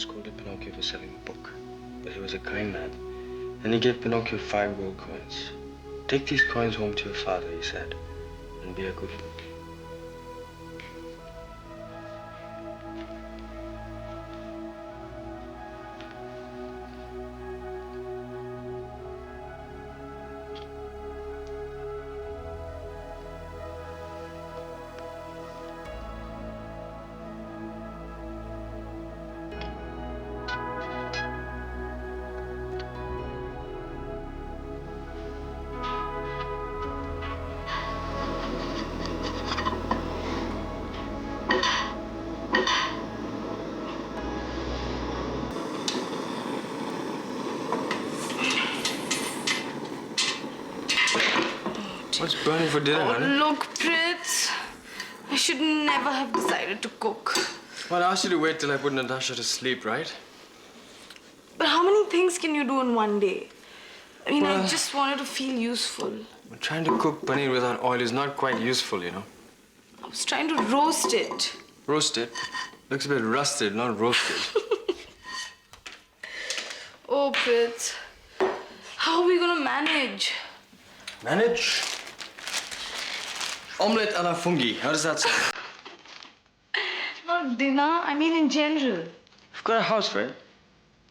scolded Pinocchio for selling the book, but he was a kind man, and he gave Pinocchio 5 gold coins. Take these coins home to your father, he said, and be a good boy. What's burning for dinner, honey? Look, Prince. I should never have decided to cook. Well, I asked you to wait till I put Natasha to sleep, right? But how many things can you do in one day? I mean, I just wanted to feel useful. Trying to cook paneer without oil is not quite useful, you know. I was trying to roast it. Roast it? Looks a bit rusted, not roasted. Oh, Prince. How are we gonna manage? Manage? Omelette a la fungi. How does that sound? Not dinner, I mean in general. You've got a house, right?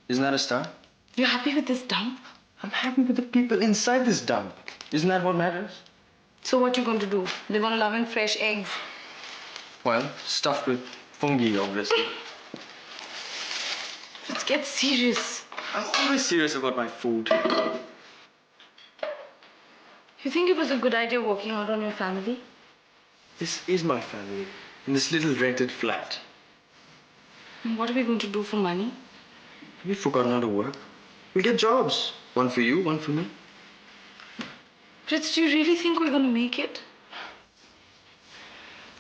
Isn't that a start? You're happy with this dump? I'm happy with the people inside this dump. Isn't that what matters? So what you going to do? They're gonna love in fresh eggs. Well, stuffed with fungi, obviously. Let's get serious. I'm always serious about my food. You think it was a good idea walking out on your family? This is my family, in this little rented flat. And what are we going to do for money? Have you forgotten how to work? We'll get jobs. One for you, one for me. Prince, do you really think we're going to make it?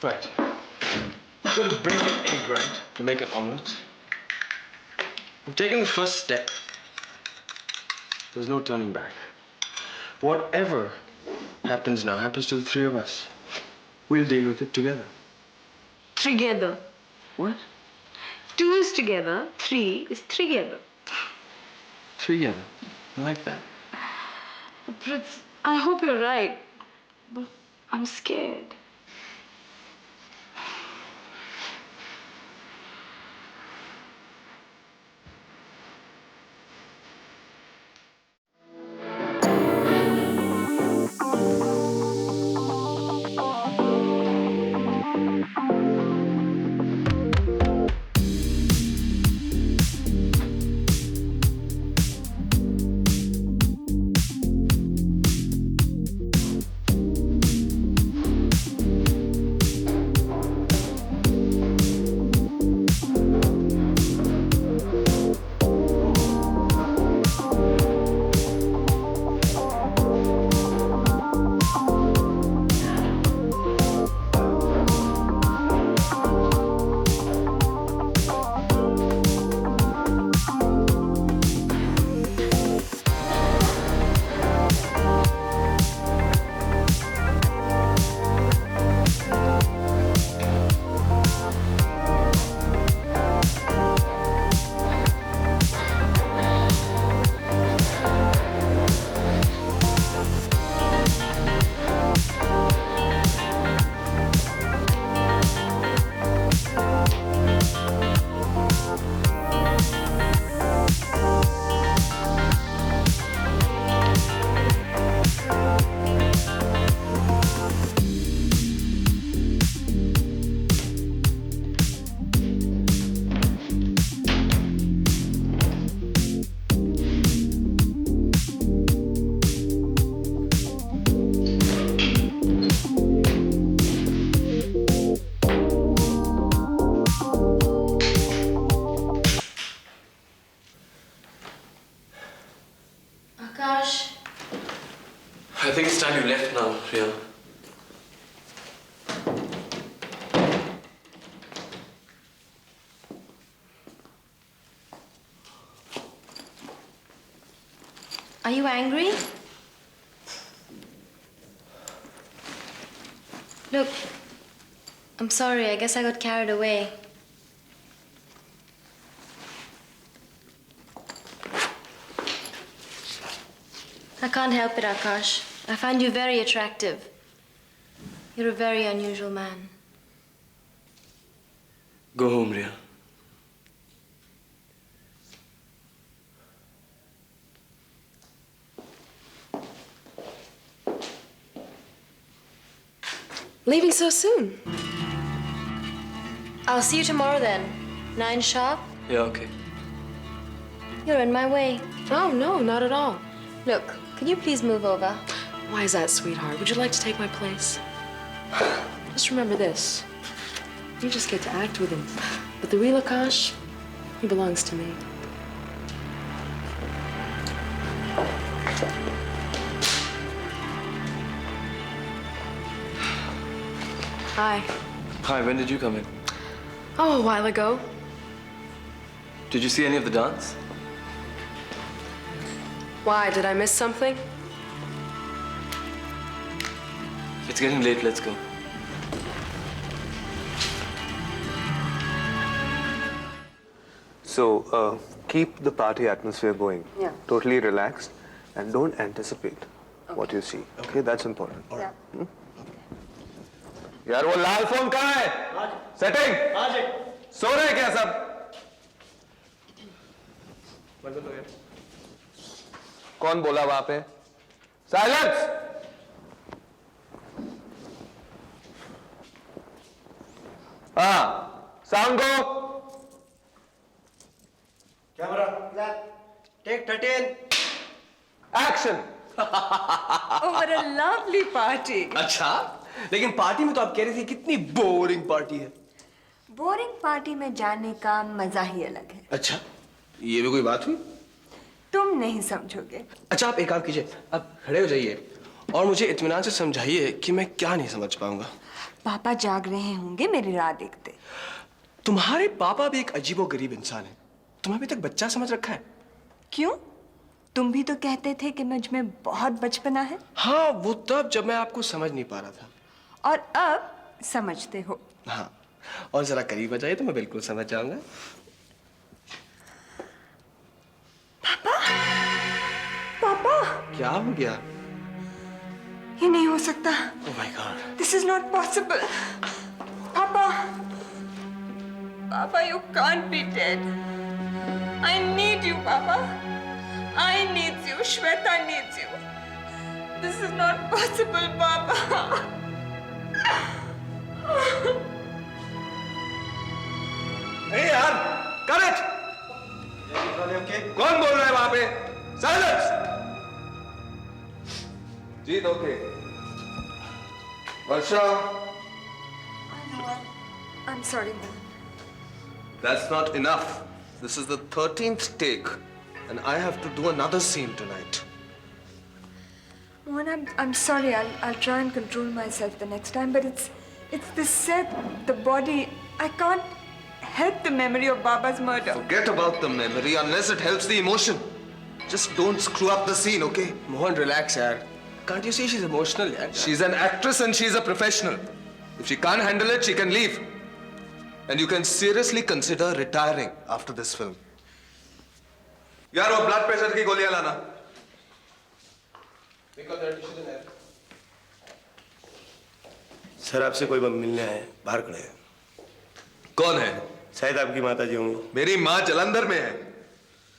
Right. You've got to break an egg, right, to make an omelette. We've taken the first step. There's no turning back. Whatever happens now happens to the 3 of us. We'll deal with it together. Together. What? 2 is together, 3 is together. Together. I like that. Prince, I hope you're right, but I'm scared. Aakash. I think it's time you left now, Priya. Are you angry? Look, I'm sorry. I guess I got carried away. I can't help it, Aakash. I find you very attractive. You're a very unusual man. Go home, Ria. Leaving so soon? I'll see you tomorrow then. 9 sharp. Yeah, okay. You're in my way. Oh, no, not at all. Look, can you please move over? Why is that, sweetheart? Would you like to take my place? Just remember this. You just get to act with him. But the real Aakash, he belongs to me. Hi. Hi, when did you come in? Oh, a while ago. Did you see any of the dance? Why, did I miss something? It's getting late, let's go. So, keep the party atmosphere going. Yeah. Totally relaxed and don't anticipate what you see. Okay, that's important. Yeah. यार वो लाल phone कहाँ है? Setting? सो रहे हैं क्या सब? कौन बोला वहां पे? साइलेंस! हाँ, sound go. Camera, clap. Take 13. Action! Oh, what a lovely party. अच्छा, लेकिन पार्टी में तो आप कह रही थी कितनी बोरिंग पार्टी है. बोरिंग पार्टी में जाने का मजा ही अलग है. अच्छा, ये भी कोई बात हुई? तुम नहीं समझोगे. अच्छा, आप एक काम कीजिए, आप खड़े हो जाइए और मुझे इत्मीनान से समझाइए कि मैं क्या नहीं समझ पाऊंगा. पापा जाग रहे होंगे मेरी राह देखते. तुम्हारे पापा भी एक अजीबोगरीब इंसान है. तुम अभी तक बच्चा समझ रखा है. क्यों? तुम भी तो कहते थे कि मुझ में बहुत बचपना है. हाँ, वो तब जब मैं आपको समझ नहीं पा रहा था. और अब समझते हो. हाँ, और जरा करीब आ जाइए तो मैं बिल्कुल समझ जाऊंगा. पापा, क्या हो गया? ये नहीं हो सकता. Oh my God. This is not possible. Papa, Papa, you can't be dead. I need you, Papa. I need you. Shweta needs you. This is not possible, Papa. नहीं यार, करेक्ट. कौन बोल रहा है वहां पे? Silence. Jeet okay. Varsha. I'm sorry, Mom. That's not enough. This is the 13th take, and I have to do another scene tonight. Mohan, I'm sorry. I'll try and control myself the next time. But it's the set, the body. I can't help the memory of Baba's murder. Forget about the memory unless it helps the emotion. Just don't screw up the scene, okay? Mohan, relax यार. Can't you see she's emotional यार? She's an actress and she's a professional. If she can't handle it, she can leave. And you can seriously consider retiring after this film. यार वो blood pressure की गोलियां लाना. Sir आपसे कोई मिलने आए, बाहर खड़े हैं. कौन है? शायद आपकी माता जी होंगी. मेरी माँ जलंधर में है.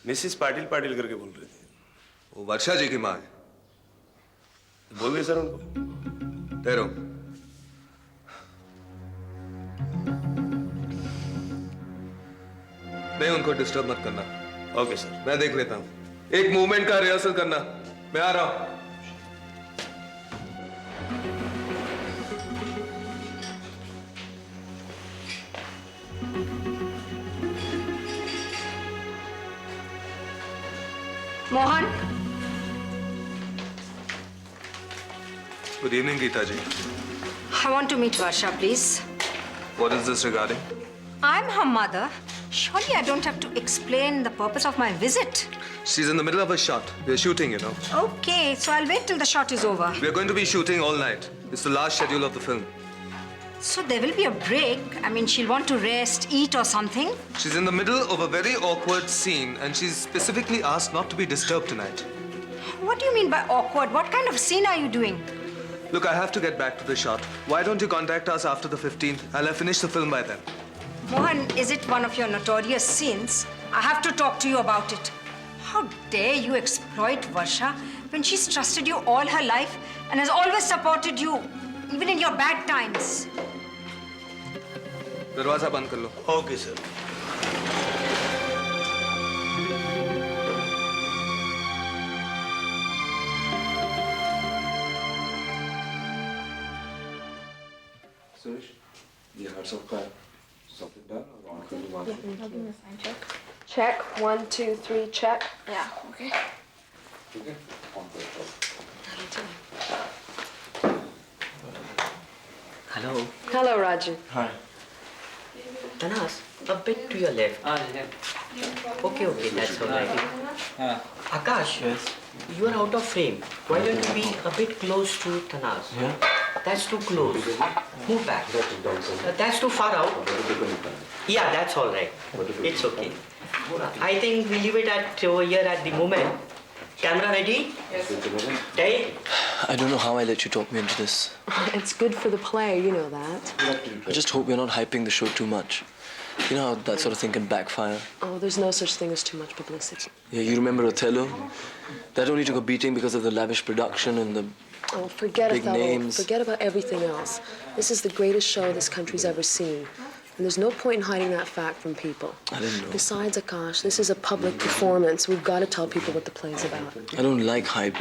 मिसेस पाटिल पाटिल करके बोल रहे थे. वो वर्षा जी की माँ है. बोल गए सर उनको. ठहरो. नहीं, उनको डिस्टर्ब मत करना. Okay sir. मैं देख लेता हूँ. एक मूवमेंट का रिहर्सल करना. मैं आ रहा हूँ. Mohan, Good evening, Geeta ji. I want to meet Varsha, please. What is this regarding? I'm her mother. Surely I don't have to explain the purpose of my visit. She's in the middle of a shot. We're shooting, you know. Okay, so I'll wait till the shot is over. We're going to be shooting all night. It's the last schedule of the film. So there will be a break. I mean, she'll want to rest, eat or something. She's in the middle of a very awkward scene and she's specifically asked not to be disturbed tonight. what do you mean by awkward? What kind of scene are you doing? Look, I have to get back to the shot. Why don't you contact us after the 15th? I'll have finished the film by then. Mohan, is it one of your notorious scenes? I have to talk to you about it. How dare you exploit Varsha when she's trusted you all her life and has always supported you, even in your bad times? दरवाजा बंद कर लो. Okay sir. Suresh, ये हर सबका something done or on to one? Check. 1, 2, 3, check. Yeah, okay. Okay. On to Hello. Hello, Raju. Hi. Tanas, a bit to your left. Okay, that's all right. Aakash, you are out of frame. Why don't you be a bit close to Tanas? Yeah? That's too close. Move back. That's too far out. Yeah, that's all right. It's okay. I think we leave it at over here at the moment. Camera ready? Yes. Take. I don't know how I let you talk me into this. It's good for the play, you know that. I just hope we're not hyping the show too much. You know how that sort of thing can backfire. Oh, there's no such thing as too much publicity. Yeah, you remember Othello? That only took a beating because of the lavish production and the Oh, forget big Othello. names. Forget about everything else. This is the greatest show this country's ever seen. And there's no point in hiding that fact from people. I didn't know. Besides, Aakash, this is a public performance. We've got to tell people what the play's about. I don't like hype.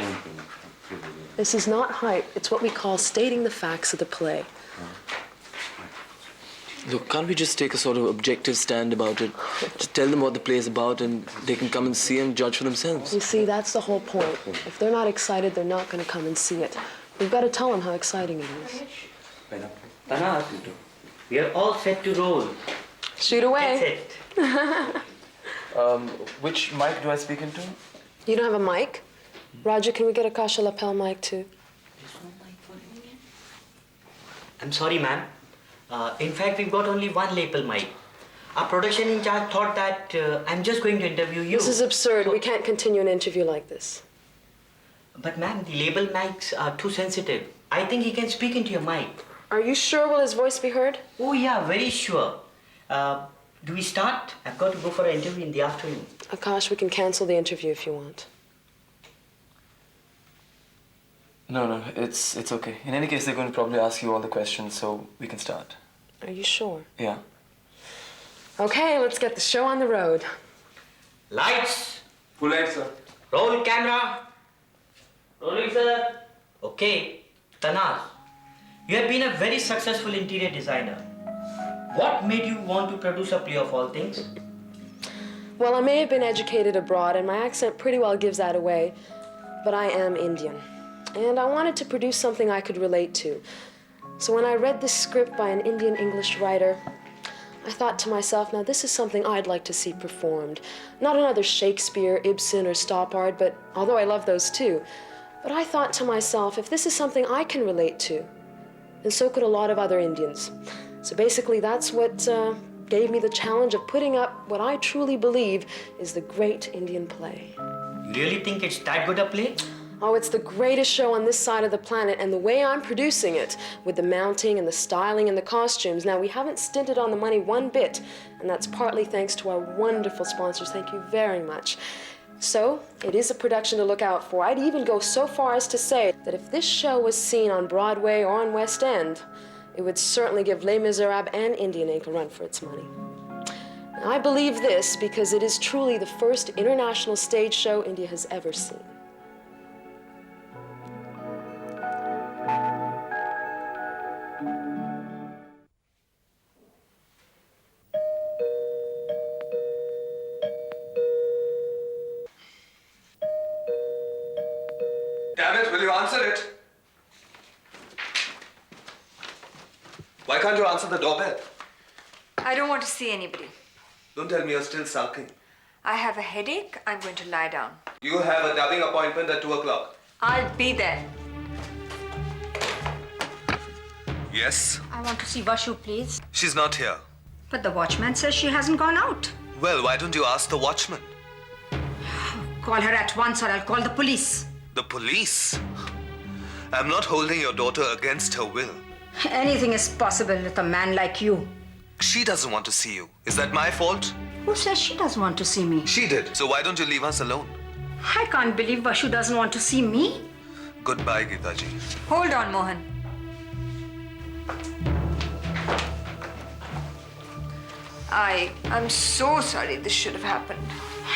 This is not hype. It's what we call stating the facts of the play. Look, can't we just take a sort of objective stand about it? Just tell them what the play is about and they can come and see and judge for themselves. You see, that's the whole point. If they're not excited, they're not going to come and see it. We've got to tell them how exciting it is. Tanas, we are all set to roll. Shoot away. That's it. Which mic do I speak into? You don't have a mic? Raju, can we get Aakash a lapel mic too? I'm sorry, ma'am. In fact, we've got only one lapel mic. Our production in charge thought that I'm just going to interview you. This is absurd. We can't continue an interview like this. But ma'am, the label mics are too sensitive. I think he can speak into your mic. Are you sure will his voice be heard? Oh yeah, very sure. Do we start? I've got to go for an interview in the afternoon. Aakash, we can cancel the interview if you want. No, it's okay. In any case, they're going to probably ask you all the questions, so we can start. Are you sure? Yeah. Okay, let's get the show on the road. Lights! Full light, sir. Roll camera! Rolling, sir. Okay, Tanas, you have been a very successful interior designer. What made you want to produce a play of all things? Well, I may have been educated abroad, and my accent pretty well gives that away, but I am Indian. And I wanted to produce something I could relate to. So when I read this script by an Indian English writer, I thought to myself, now this is something I'd like to see performed. Not another Shakespeare, Ibsen, or Stoppard, but although I love those too. But I thought to myself, if this is something I can relate to, then so could a lot of other Indians. So basically that's what gave me the challenge of putting up what I truly believe is the great Indian play. You really think it's that good a play? Oh, it's the greatest show on this side of the planet, and the way I'm producing it, with the mounting and the styling and the costumes, now we haven't stinted on the money one bit, and that's partly thanks to our wonderful sponsors. Thank you very much. So, it is a production to look out for. I'd even go so far as to say that if this show was seen on Broadway or on West End, it would certainly give Les Miserables and Indian Ink a run for its money. And I believe this because it is truly the first international stage show India has ever seen. Damn it, will you answer it? Why can't you answer the doorbell? I don't want to see anybody. Don't tell me you're still sulking. I have a headache. I'm going to lie down. You have a dubbing appointment at 2 o'clock. I'll be there. Yes? I want to see Vashu, please. She's not here. But the watchman says she hasn't gone out. Well, why don't you ask the watchman? Call her at once or I'll call the police. The police? I'm not holding your daughter against her will. Anything is possible with a man like you. She doesn't want to see you. Is that my fault? Who says she doesn't want to see me? She did. So why don't you leave us alone? I can't believe Vashu doesn't want to see me. Goodbye, Geeta ji. Hold on, Mohan. I'm so sorry this should have happened.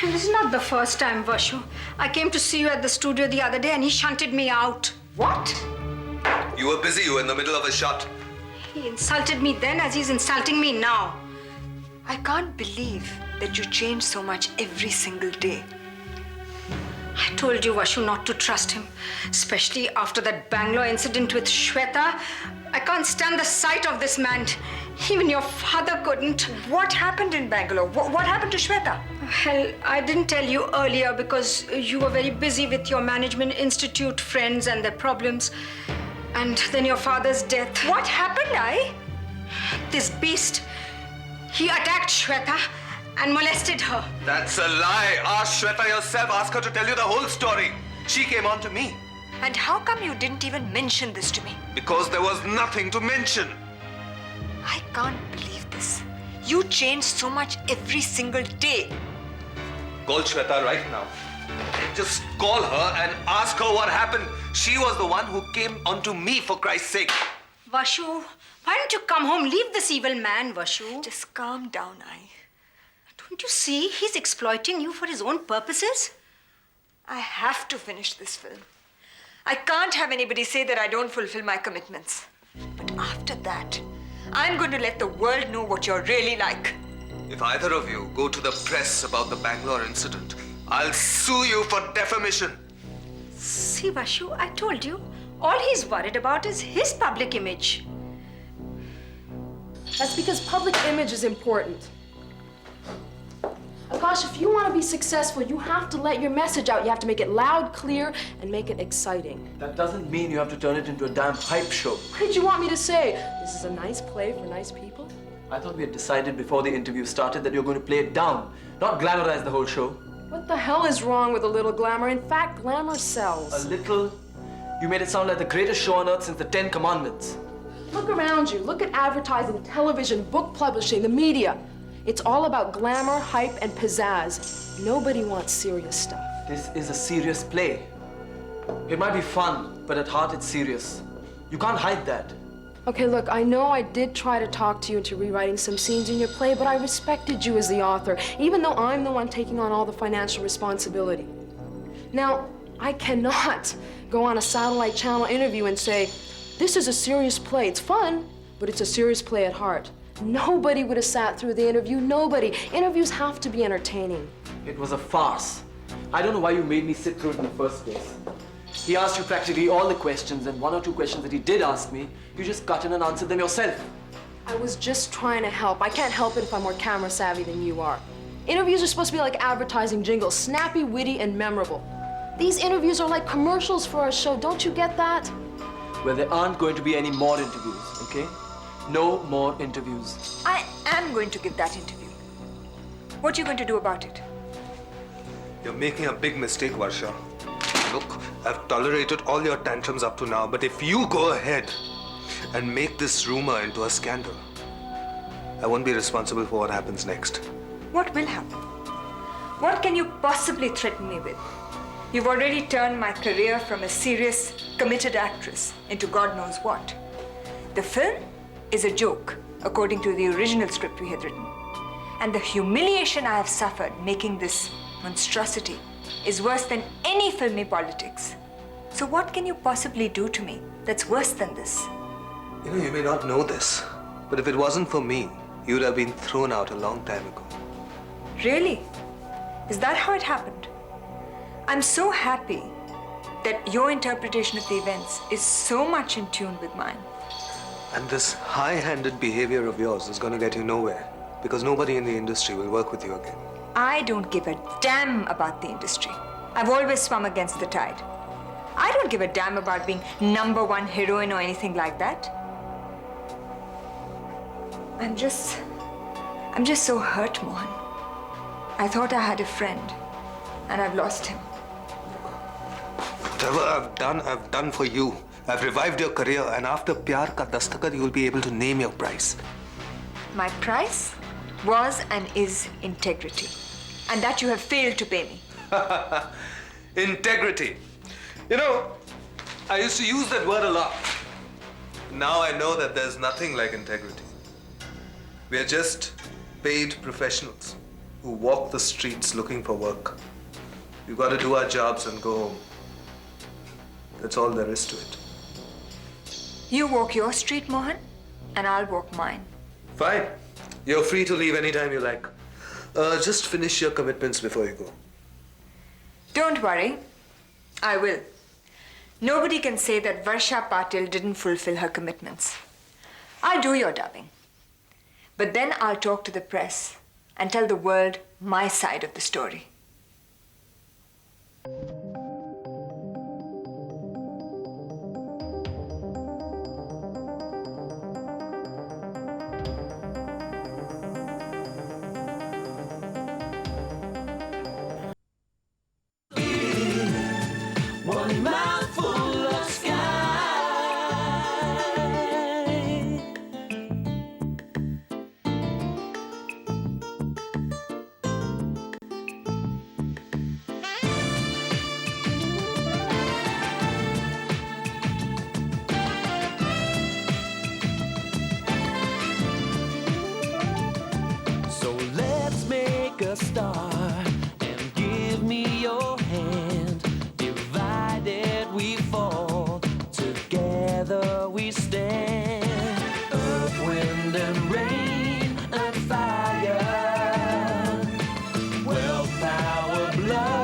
This is not the first time, Vashu. I came to see you at the studio the other day and he shunted me out. What? You were busy. You were in the middle of a shot. He insulted me then as he's insulting me now. I can't believe that you change so much every single day. I told you, Vashu, not to trust him. Especially after that Bangalore incident with Shweta. I can't stand the sight of this man. Even your father couldn't. What happened in Bangalore? What happened to Shweta? Well, I didn't tell you earlier because you were very busy with your management institute friends and their problems. And then your father's death. What happened, This beast, he attacked Shweta and molested her. That's a lie. Ask Shweta yourself. Ask her to tell you the whole story. She came on to me. And how come you didn't even mention this to me? Because there was nothing to mention. I can't believe this. You change so much every single day. Call Shweta right now. Just call her and ask her what happened. She was the one who came onto me, for Christ's sake. Vashu, why don't you come home? Leave this evil man, Vashu. Just calm down, Don't you see? He's exploiting you for his own purposes. I have to finish this film. I can't have anybody say that I don't fulfill my commitments. But after that, I'm going to let the world know what you're really like. If either of you go to the press about the Bangalore incident, I'll sue you for defamation. See, Vashu, I told you. All he's worried about is his public image. That's because public image is important. Aakash, if you want to be successful, you have to let your message out. You have to make it loud, clear, and make it exciting. That doesn't mean you have to turn it into a damn hype show. What did you want me to say? This is a nice play for nice people? I thought we had decided before the interview started that you were going to play it down, not glamorize the whole show. What the hell is wrong with a little glamour? In fact, glamour sells. A little? You made it sound like the greatest show on earth since the 10 Commandments. Look around you. Look at advertising, television, book publishing, the media. It's all about glamour, hype, and pizzazz. Nobody wants serious stuff. This is a serious play. It might be fun, but at heart it's serious. You can't hide that. Okay, look, I know I did try to talk to you into rewriting some scenes in your play, but I respected you as the author, even though I'm the one taking on all the financial responsibility. Now, I cannot go on a satellite channel interview and say, this is a serious play. It's fun, but it's a serious play at heart. Nobody would have sat through the interview. Nobody. Interviews have to be entertaining. It was a farce. I don't know why you made me sit through it in the first place. He asked you practically all the questions, and one or two questions that he did ask me, you just cut in and answered them yourself. I was just trying to help. I can't help it if I'm more camera savvy than you are. Interviews are supposed to be like advertising jingles, snappy, witty, and memorable. These interviews are like commercials for our show. Don't you get that? Well, there aren't going to be any more interviews, okay? No more interviews. I am going to give that interview. What are you going to do about it? You're making a big mistake, Varsha. Look, I've tolerated all your tantrums up to now, but if you go ahead and make this rumor into a scandal, I won't be responsible for what happens next. What will happen? What can you possibly threaten me with? You've already turned my career from a serious, committed actress into God knows what. The film is a joke, according to the original script we had written. And the humiliation I have suffered making this monstrosity is worse than any filmy politics. So what can you possibly do to me that's worse than this? You know, you may not know this, but if it wasn't for me, you would have been thrown out a long time ago. Really? Is that how it happened? I'm so happy that your interpretation of the events is so much in tune with mine. And this high-handed behavior of yours is going to get you nowhere, because nobody in the industry will work with you again. I don't give a damn about the industry. I've always swum against the tide. I don't give a damn about being #1 heroine or anything like that. I'm just so hurt, Mohan. I thought I had a friend, and I've lost him. Whatever I've done for you. I've revived your career, and after Pyar Ka Dastakar, you'll be able to name your price. My price was and is integrity. And that you have failed to pay me. Integrity. You know, I used to use that word a lot. Now I know that there's nothing like integrity. We are just paid professionals who walk the streets looking for work. We've got to do our jobs and go home. That's all there is to it. You walk your street, Mohan, and I'll walk mine. Fine. You're free to leave anytime you like. Just finish your commitments before you go. Don't worry. I will. Nobody can say that Varsha Patil didn't fulfill her commitments. I'll do your dubbing. But then I'll talk to the press and tell the world my side of the story. One mouthful of sky. So let's make a start and give me your hand. Divided we fall, together we stand. Earth, wind, and rain, and fire. Wealth, power, blood.